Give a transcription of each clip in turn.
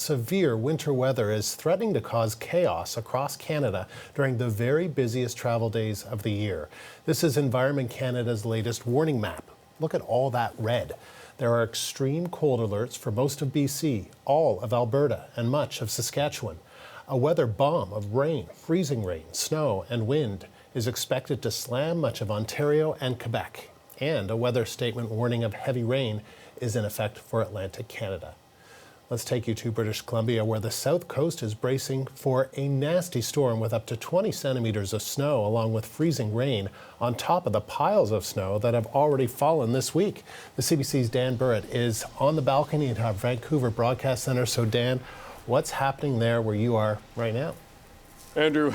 Severe winter weather is threatening to cause chaos across Canada during the very busiest travel days of the year. This is Environment Canada's latest warning map. Look at all that red. There are extreme cold alerts for most of BC, all of Alberta, and much of Saskatchewan. A weather bomb of rain, freezing rain, snow, and wind is expected to slam much of Ontario and Quebec. And a weather statement warning of heavy rain is in effect for Atlantic Canada. Let's take you to British Columbia, where the south coast is bracing for a nasty storm with up to 20 centimeters of snow, along with freezing rain on top of the piles of snow that have already fallen this week. The CBC's Dan Burrett is on the balcony at our Vancouver Broadcast Centre. So Dan, what's happening there where you are right now? Andrew,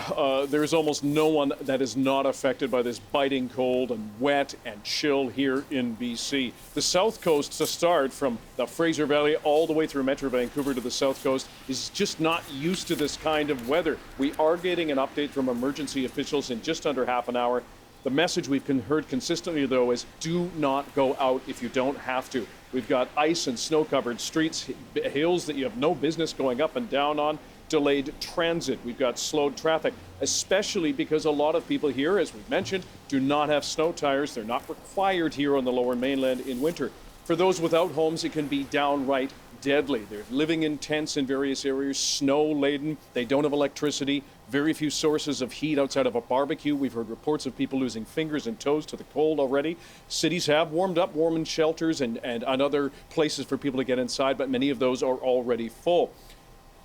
there's almost no one that is not affected by this biting cold and wet and chill here in BC. The south coast, to start from the Fraser Valley all the way through Metro Vancouver to the south coast, is just not used to this kind of weather. We are getting an update from emergency officials in just under half an hour. The message we've heard consistently, though, is do not go out if you don't have to. We've got ice and snow-covered streets, hills that you have no business going up and down on. Delayed transit. We've got slowed traffic, especially because a lot of people here, as we've mentioned, do not have snow tires. They're not required here on the lower mainland in winter. For those without homes, it can be downright deadly. They're living in tents in various areas, snow-laden. They don't have electricity, very few sources of heat outside of a barbecue. We've heard reports of people losing fingers and toes to the cold already. Cities have warmed up, warming shelters and other places for people to get inside, but many of those are already full.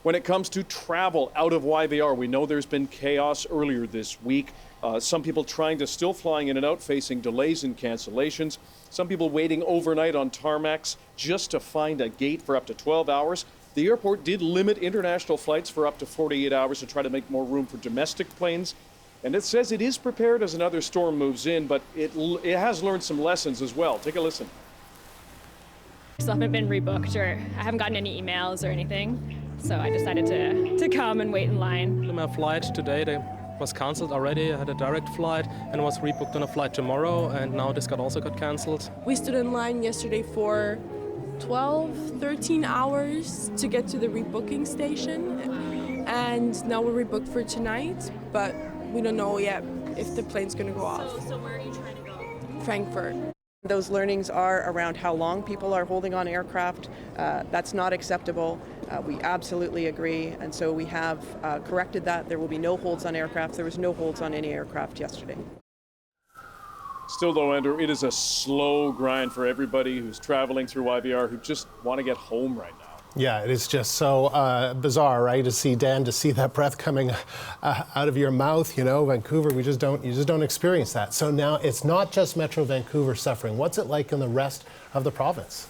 When it comes to travel out of YVR, we know there's been chaos earlier this week. Some people still flying in and out, facing delays and cancellations. Some people waiting overnight on tarmacs just to find a gate for up to 12 hours. The airport did limit international flights for up to 48 hours to try to make more room for domestic planes. And it says it is prepared as another storm moves in, but it has learned some lessons as well. Take a listen. So I haven't been rebooked, or I haven't gotten any emails or anything. So I decided to come and wait in line. My flight today was cancelled already. I had a direct flight and was rebooked on a flight tomorrow, and now this also got cancelled. We stood in line yesterday for 12, 13 hours to get to the rebooking station, and now we're rebooked for tonight, but we don't know yet if the plane's going to go off. So where are you trying to go? Frankfurt. Those learnings are around how long people are holding on aircraft. That's not acceptable. We absolutely agree, and so we have corrected that. There will be no holds on aircraft. There was no holds on any aircraft yesterday. Still, though, Andrew, it is a slow grind for everybody who's traveling through YVR who just want to get home right now. Yeah, it is just so bizarre, right? To see that breath coming out of your mouth. You know, Vancouver, you just don't experience that. So now it's not just Metro Vancouver suffering. What's it like in the rest of the province?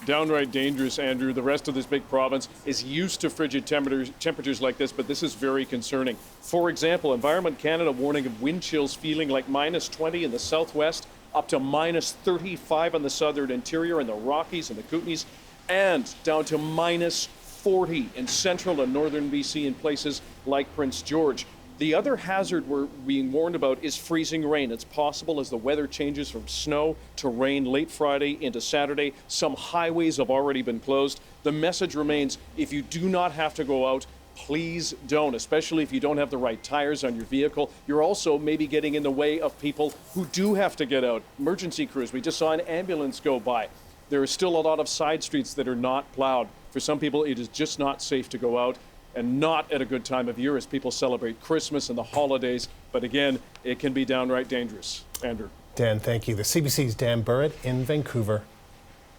Downright dangerous, Andrew. The rest of this big province is used to frigid temperatures like this, but this is very concerning. For example, Environment Canada warning of wind chills feeling like minus 20 in the southwest, up to minus 35 on the southern interior and the Rockies and the Kootenays, and down to minus 40 in central and northern BC in places like Prince George. The other hazard we're being warned about is freezing rain. It's possible as the weather changes from snow to rain late Friday into Saturday. Some highways have already been closed. The message remains, if you do not have to go out, please don't, especially if you don't have the right tires on your vehicle. You're also maybe getting in the way of people who do have to get out. Emergency crews, we just saw an ambulance go by. There are still a lot of side streets that are not plowed. For some people, it is just not safe to go out, and not at a good time of year as people celebrate Christmas and the holidays. But again, it can be downright dangerous. Andrew. Dan, thank you. The CBC's Dan Burrett in Vancouver.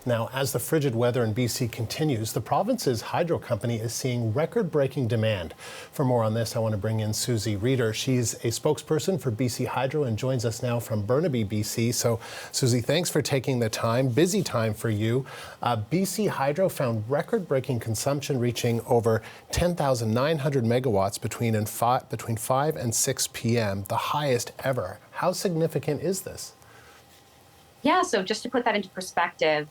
Now, as the frigid weather in BC continues, the province's hydro company is seeing record-breaking demand. For more on this, I want to bring in Susie Reeder. She's a spokesperson for BC Hydro and joins us now from Burnaby, BC. So, Susie, thanks for taking the time. Busy time for you. BC Hydro found record-breaking consumption reaching over 10,900 megawatts between 5 and 6 p.m., the highest ever. How significant is this? Yeah, so just to put that into perspective,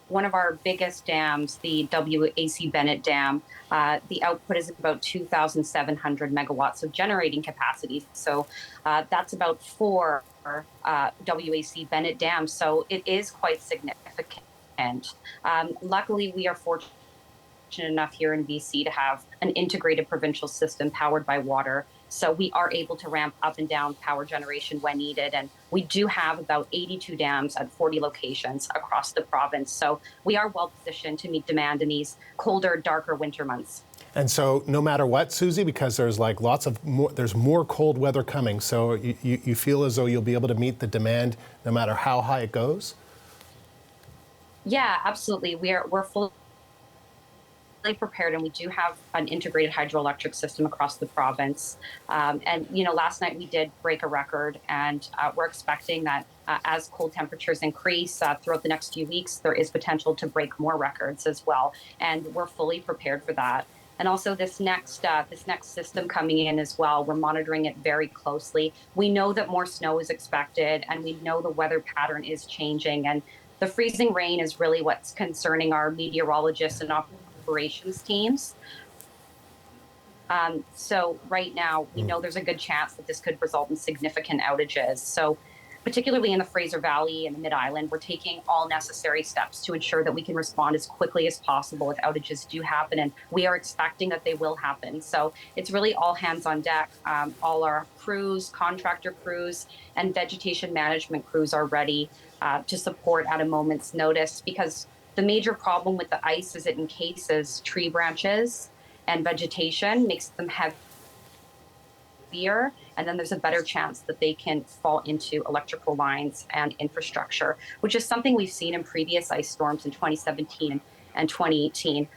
one of our biggest dams, the WAC Bennett Dam, the output is about 2,700 megawatts of generating capacity. So that's about 4 WAC Bennett dams. So it is quite significant. Luckily, we are fortunate enough here in BC to have an integrated provincial system powered by water. So we are able to ramp up and down power generation when needed. And we do have about 82 dams at 40 locations across the province. So we are well positioned to meet demand in these colder, darker winter months. And so no matter what, Susie, because there's like there's more cold weather coming, so you feel as though you'll be able to meet the demand no matter how high it goes? Yeah, absolutely. We're fully prepared, and we do have an integrated hydroelectric system across the province. And last night we did break a record, and we're expecting that as cold temperatures increase throughout the next few weeks, there is potential to break more records as well. And we're fully prepared for that. And also this next system coming in as well, we're monitoring it very closely. We know that more snow is expected, and we know the weather pattern is changing. And the freezing rain is really what's concerning our meteorologists and operations teams. So right now, we know there's a good chance that this could result in significant outages. So particularly in the Fraser Valley and the Mid-Island, we're taking all necessary steps to ensure that we can respond as quickly as possible if outages do happen, and we are expecting that they will happen. So it's really all hands on deck. All our crews, contractor crews, and vegetation management crews are ready to support at a moment's notice, because the major problem with the ice is it encases tree branches and vegetation, makes them heavier, and then there's a better chance that they can fall into electrical lines and infrastructure, which is something we've seen in previous ice storms in 2017 and 2018.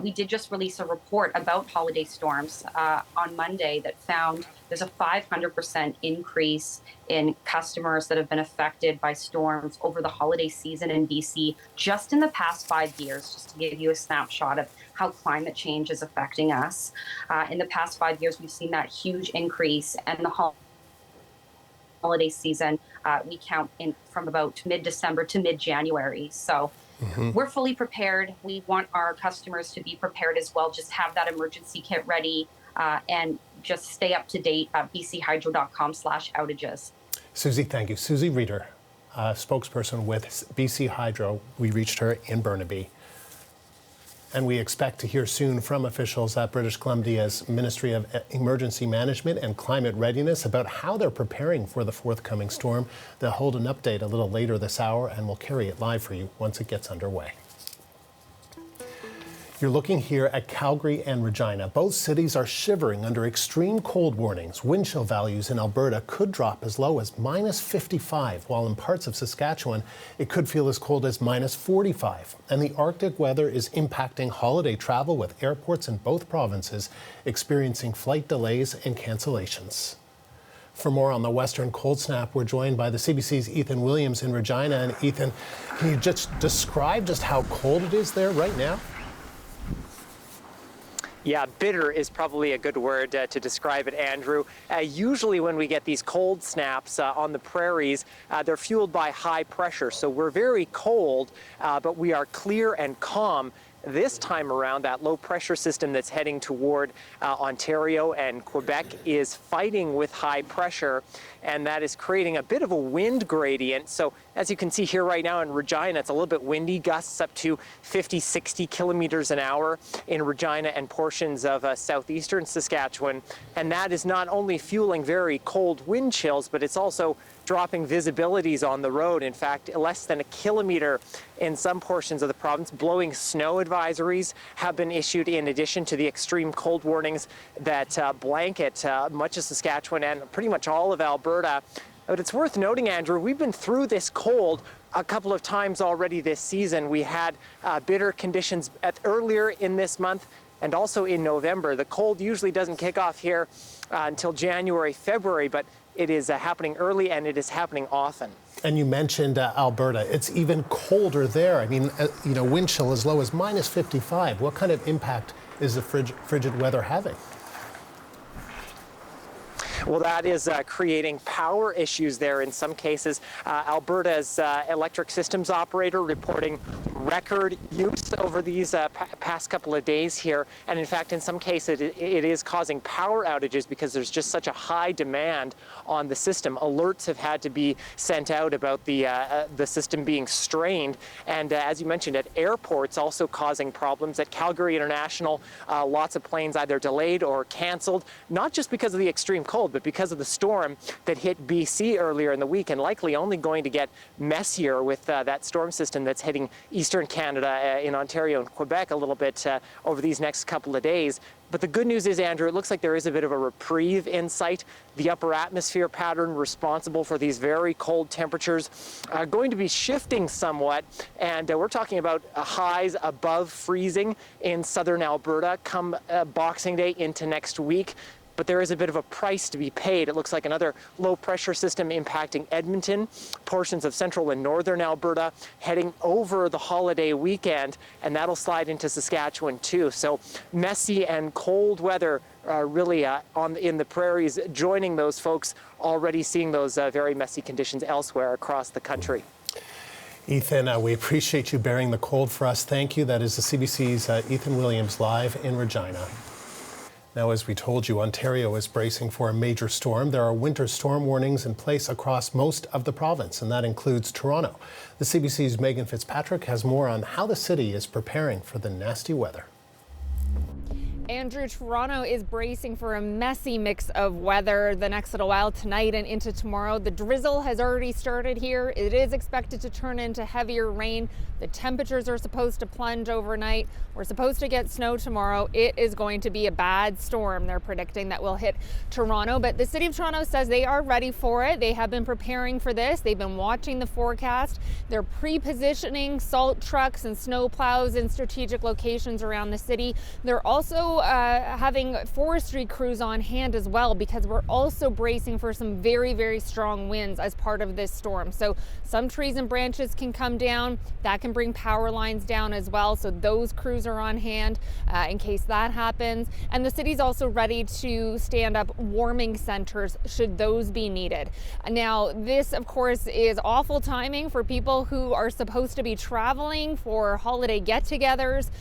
We did just release a report about holiday storms on Monday that found there's a 500% increase in customers that have been affected by storms over the holiday season in BC just in the past 5 years, just to give you a snapshot of how climate change is affecting us. In the past 5 years, we've seen that huge increase, and the holiday season, we count in from about mid-December to mid-January. So we're fully prepared. We want our customers to be prepared as well. Just have that emergency kit ready and just stay up to date at bchydro.com/outages. Susie, thank you. Susie Reeder, spokesperson with BC Hydro. We reached her in Burnaby. And we expect to hear soon from officials at British Columbia's Ministry of Emergency Management and Climate Readiness about how they're preparing for the forthcoming storm. They'll hold an update a little later this hour, and we'll carry it live for you once it gets underway. You're looking here at Calgary and Regina. Both cities are shivering under extreme cold warnings. Wind chill values in Alberta could drop as low as -55, while in parts of Saskatchewan, it could feel as cold as -45. And the Arctic weather is impacting holiday travel, with airports in both provinces experiencing flight delays and cancellations. For more on the Western cold snap, we're joined by the CBC's Ethan Williams in Regina. And Ethan, can you just describe just how cold it is there right now? Yeah, bitter is probably a good word to describe it, Andrew. Usually when we get these cold snaps on the prairies, they're fueled by high pressure. So we're very cold, but we are clear and calm. This time around, that low pressure system that's heading toward Ontario and Quebec is fighting with high pressure, and that is creating a bit of a wind gradient. So as you can see here right now in Regina, it's a little bit windy, gusts up to 50, 60 kilometers an hour in Regina and portions of southeastern Saskatchewan. And that is not only fueling very cold wind chills, but it's also dropping visibilities on the road. In fact, less than a kilometer in some portions of the province. Blowing snow advisories have been issued in addition to the extreme cold warnings that blanket much of Saskatchewan and pretty much all of Alberta. But it's worth noting, Andrew, we've been through this cold a couple of times already this season. We had bitter conditions earlier in this month and also in November. The cold usually doesn't kick off here until January, February, but it is happening early and it is happening often. And you mentioned Alberta. It's even colder there. I mean, wind chill as low as -55. What kind of impact is the frigid weather having? Well, that is creating power issues there in some cases. Alberta's electric systems operator reporting record use over these past couple of days here. And in fact, in some cases, it is causing power outages because there's just such a high demand on the system. Alerts have had to be sent out about the system being strained. And as you mentioned, at airports also causing problems. At Calgary International, lots of planes either delayed or canceled, not just because of the extreme cold, but because of the storm that hit BC earlier in the week, and likely only going to get messier with that storm system that's hitting eastern Canada in Ontario and Quebec a little bit over these next couple of days. But the good news is, Andrew, it looks like there is a bit of a reprieve in sight. The upper atmosphere pattern responsible for these very cold temperatures are going to be shifting somewhat. And we're talking about highs above freezing in southern Alberta come Boxing Day into next week. But there is a bit of a price to be paid. It looks like another low pressure system impacting Edmonton, portions of central and northern Alberta, heading over the holiday weekend, and that'll slide into Saskatchewan too. So messy and cold weather really in the prairies, joining those folks already seeing those very messy conditions elsewhere across the country. Ethan, we appreciate you bearing the cold for us. Thank you. That is the CBC's Ethan Williams live in Regina. Now, as we told you, Ontario is bracing for a major storm. There are winter storm warnings in place across most of the province, and that includes Toronto. The CBC's Megan Fitzpatrick has more on how the city is preparing for the nasty weather. Andrew, Toronto is bracing for a messy mix of weather the next little while, tonight and into tomorrow. The drizzle has already started here. It is expected to turn into heavier rain. The temperatures are supposed to plunge overnight. We're supposed to get snow tomorrow. It is going to be a bad storm, they're predicting, that will hit Toronto. But the City of Toronto says they are ready for it. They have been preparing for this. They've been watching the forecast. They're pre-positioning salt trucks and snow plows in strategic locations around the city. They're also having forestry crews on hand as well, because we're also bracing for some very, very strong winds as part of this storm. So some trees and branches can come down. That can bring power lines down as well. So those crews are on hand in case that happens. And the city's also ready to stand up warming centers should those be needed. Now, this, of course, is awful timing for people who are supposed to be traveling for holiday get-togethers.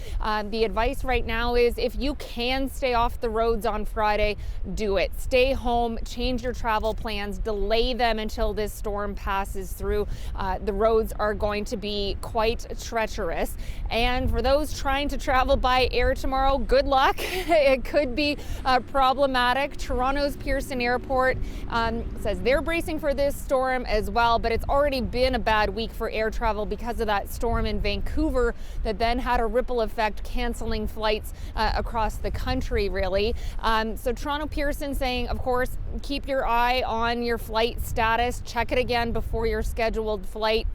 The advice right now is, if you can stay off the roads on Friday, do it. Stay home, change your travel plans, delay them until this storm passes through. The roads are going to be quite treacherous. And for those trying to travel by air tomorrow, good luck. It could be problematic. Toronto's Pearson Airport says they're bracing for this storm as well, but it's already been a bad week for air travel because of that storm in Vancouver that then had a ripple effect, canceling flights across the country, really. So Toronto Pearson saying, of course, keep your eye on your flight status. Check it again before your scheduled flight.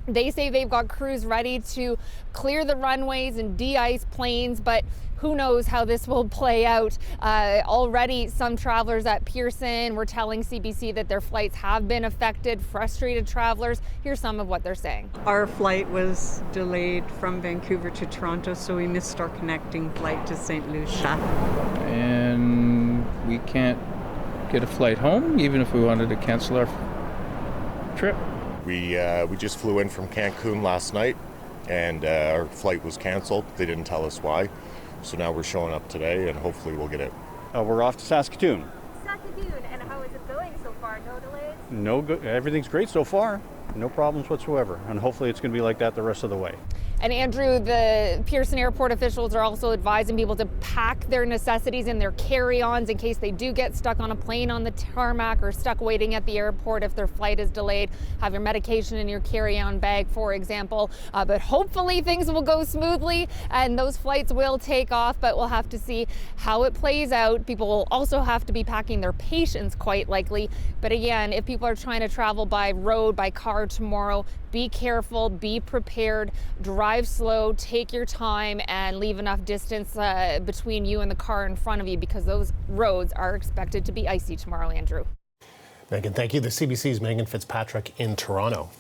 They say they've got crews ready to clear the runways and de-ice planes, but who knows how this will play out. Already some travelers at Pearson were telling CBC that their flights have been affected. Frustrated travelers, here's some of what they're saying. Our flight was delayed from Vancouver to Toronto, so we missed our connecting flight to St. Lucia. And we can't get a flight home, even if we wanted to cancel our trip. We just flew in from Cancun last night, and our flight was canceled. They didn't tell us why. So now we're showing up today, and hopefully we'll get it. We're off to Saskatoon. Saskatoon, and how is it going so far? No delays? No, everything's great so far. No problems whatsoever, and hopefully it's going to be like that the rest of the way. And Andrew, the Pearson Airport officials are also advising people to pack their necessities in their carry-ons in case they do get stuck on a plane on the tarmac or stuck waiting at the airport if their flight is delayed. Have your medication in your carry-on bag, for example. But hopefully things will go smoothly and those flights will take off, but we'll have to see how it plays out. People will also have to be packing their patience, quite likely. But again, if people are trying to travel by road, by car tomorrow, be careful, be prepared, drive slow, take your time, and leave enough distance between you and the car in front of you, because those roads are expected to be icy tomorrow, Andrew. Megan, thank you. The CBC's Megan Fitzpatrick in Toronto.